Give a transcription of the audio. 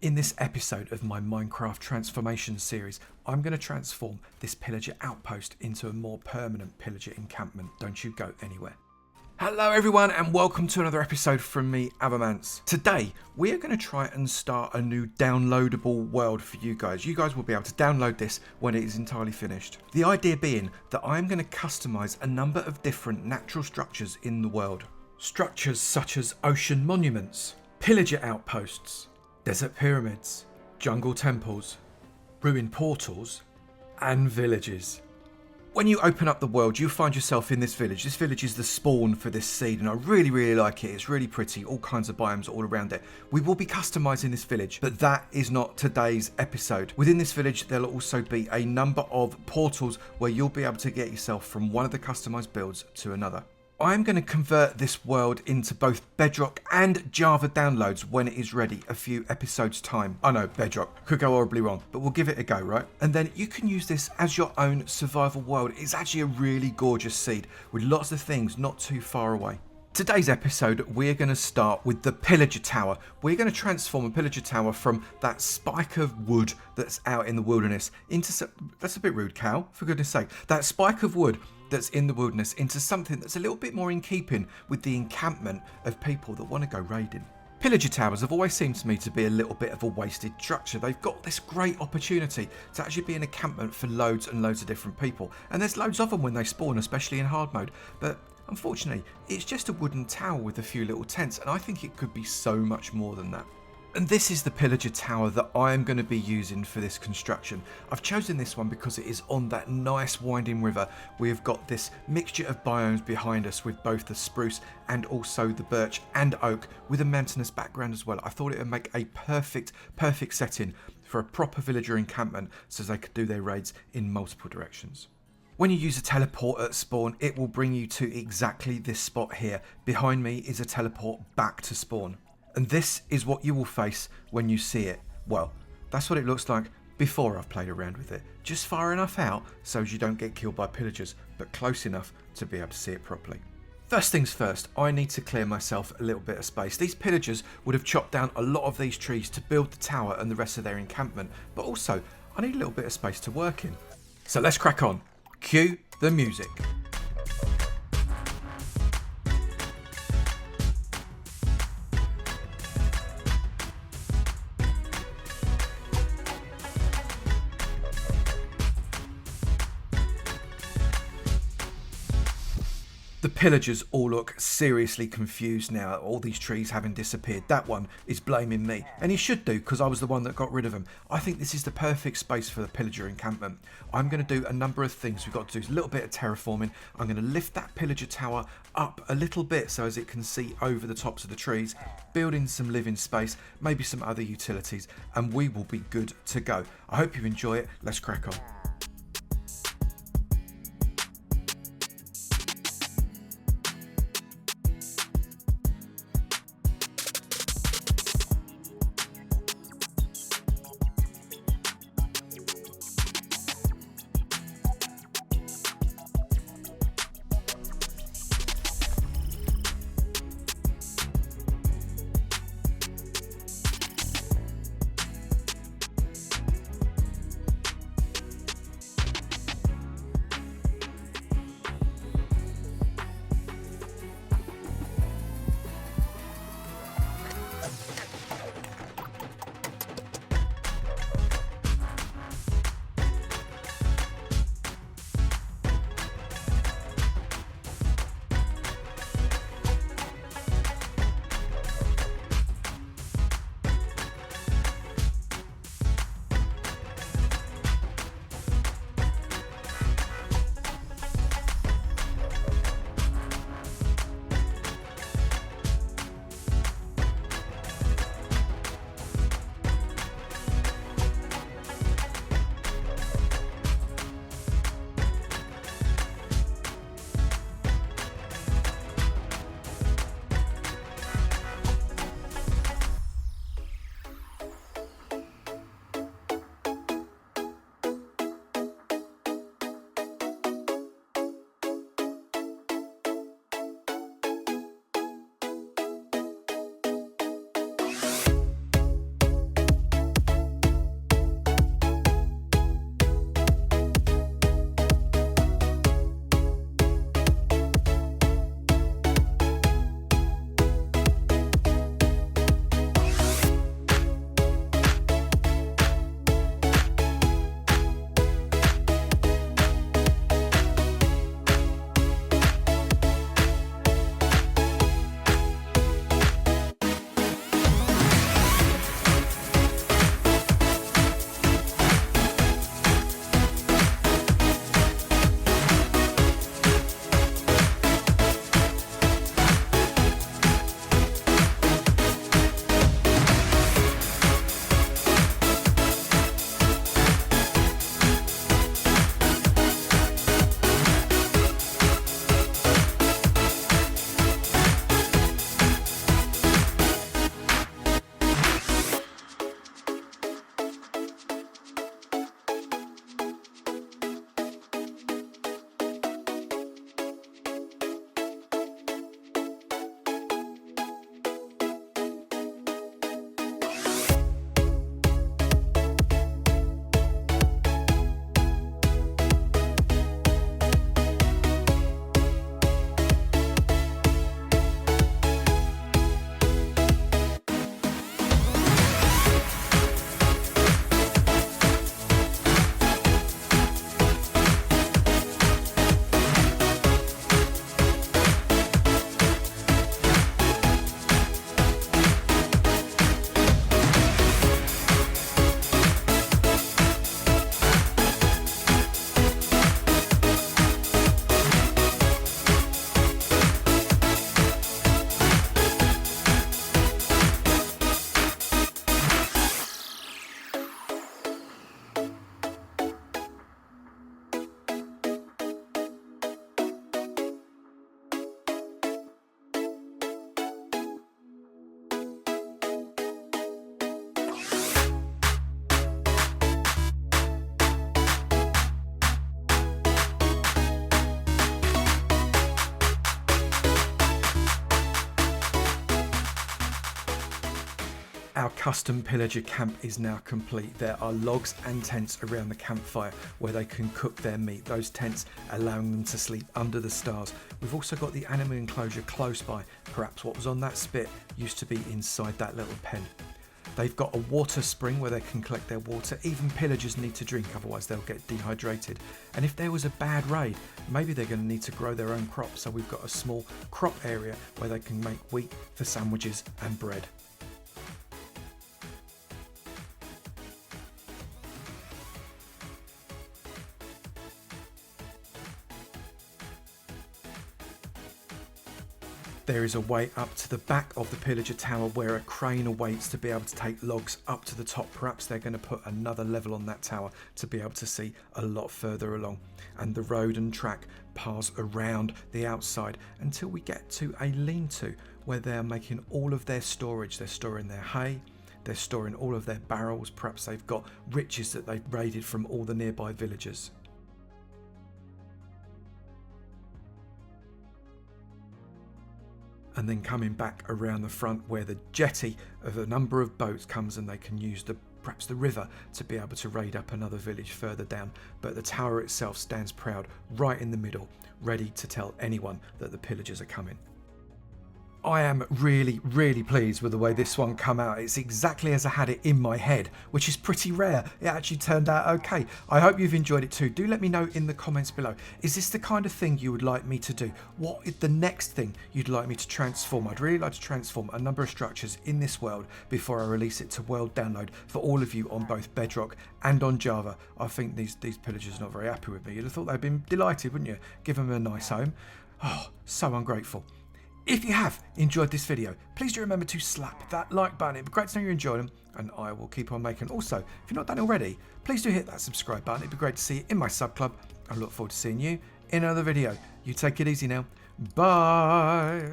In this episode of my Minecraft transformation series, I'm going to transform this Pillager Outpost into a more permanent Pillager Encampment. Don't you go anywhere. Hello everyone and welcome to another episode from me, Avomance. Today we are going to try and start a new downloadable world for you guys. You guys will be able to download this when it is entirely finished. The idea being that I'm going to customize a number of different natural structures in the world. Structures such as ocean monuments, Pillager outposts, desert pyramids, jungle temples, ruined portals, and villages. When you open up the world, you'll find yourself in this village. This village is the spawn for this seed, and I really like it. It's really pretty, all kinds of biomes all around it. We will be customizing this village, but that is not today's episode. Within this village, there'll also be a number of portals where you'll be able to get yourself from one of the customized builds to another. I'm going to convert this world into both Bedrock and Java downloads when it is ready a few episodes time. I know, Bedrock could go horribly wrong, but we'll give it a go, right? And then you can use this as your own survival world. It's actually a really gorgeous seed with lots of things not too far away. Today's episode, we're going to start with the Pillager Tower. We're going to transform a Pillager Tower from that spike of wood that's out in the wilderness into... That's a bit rude, Cal, for goodness sake. That spike of wood that's in the wilderness into something that's a little bit more in keeping with the encampment of people that want to go raiding. Pillager Towers have always seemed to me to be a little bit of a wasted structure. They've got this great opportunity to actually be an encampment for loads and loads of different people. And there's loads of them when they spawn, especially in hard mode. But unfortunately, it's just a wooden tower with a few little tents, and I think it could be so much more than that. And this is the Pillager Tower that I am going to be using for this construction. I've chosen this one because it is on that nice winding river. We've got this mixture of biomes behind us with both the spruce and also the birch and oak with a mountainous background as well. I thought it would make a perfect setting for a proper villager encampment so they could do their raids in multiple directions. When you use a teleport at spawn, it will bring you to exactly this spot here. Behind me is a teleport back to spawn. And this is what you will face when you see it. Well, that's what it looks like before I've played around with it. Just far enough out so as you don't get killed by pillagers, but close enough to be able to see it properly. First things first, I need to clear myself a little bit of space. These pillagers would have chopped down a lot of these trees to build the tower and the rest of their encampment, but also I need a little bit of space to work in. So let's crack on. Cue the music. The pillagers all look seriously confused now, all these trees having disappeared. That one is blaming me, and he should do because I was the one that got rid of them. I think this is the perfect space for the pillager encampment. I'm going to do a number of things. We've got to do a little bit of terraforming. I'm going to lift that pillager tower up a little bit so as it can see over the tops of the trees, build in some living space, maybe some other utilities, and we will be good to go. I hope you enjoy it. Let's crack on. Our custom pillager camp is now complete. There are logs and tents around the campfire where they can cook their meat, those tents allowing them to sleep under the stars. We've also got the animal enclosure close by. Perhaps what was on that spit used to be inside that little pen. They've got a water spring where they can collect their water. Even pillagers need to drink, otherwise they'll get dehydrated. And if there was a bad raid, maybe they're going to need to grow their own crops. So we've got a small crop area where they can make wheat for sandwiches and bread. There is a way up to the back of the Pillager Tower where a crane awaits to be able to take logs up to the top. Perhaps they're going to put another level on that tower to be able to see a lot further along. And the road and track pass around the outside until we get to a lean-to where they're making all of their storage. They're storing their hay, they're storing all of their barrels. Perhaps they've got riches that they've raided from all the nearby villagers. And then coming back around the front where the jetty of a number of boats comes and they can use perhaps the river to be able to raid up another village further down. But the tower itself stands proud right in the middle, ready to tell anyone that the pillagers are coming. I am really pleased with the way this one come out. It's exactly as I had it in my head, which is pretty rare. It actually turned out okay. I hope you've enjoyed it too. Do let me know in the comments below. Is this the kind of thing you would like me to do? What is the next thing you'd like me to transform? I'd really like to transform a number of structures in this world before I release it to world download for all of you on both Bedrock and on Java. I think these pillagers are not very happy with me. You'd have thought they'd been delighted, wouldn't you? Give them a nice home. Oh, so ungrateful. If you have enjoyed this video, please do remember to slap that like button. It'd be great to know you enjoyed them, and I will keep on making. Also, if you've not done it already, please do hit that subscribe button. It'd be great to see you in my sub club. I look forward to seeing you in another video. You take it easy now. Bye.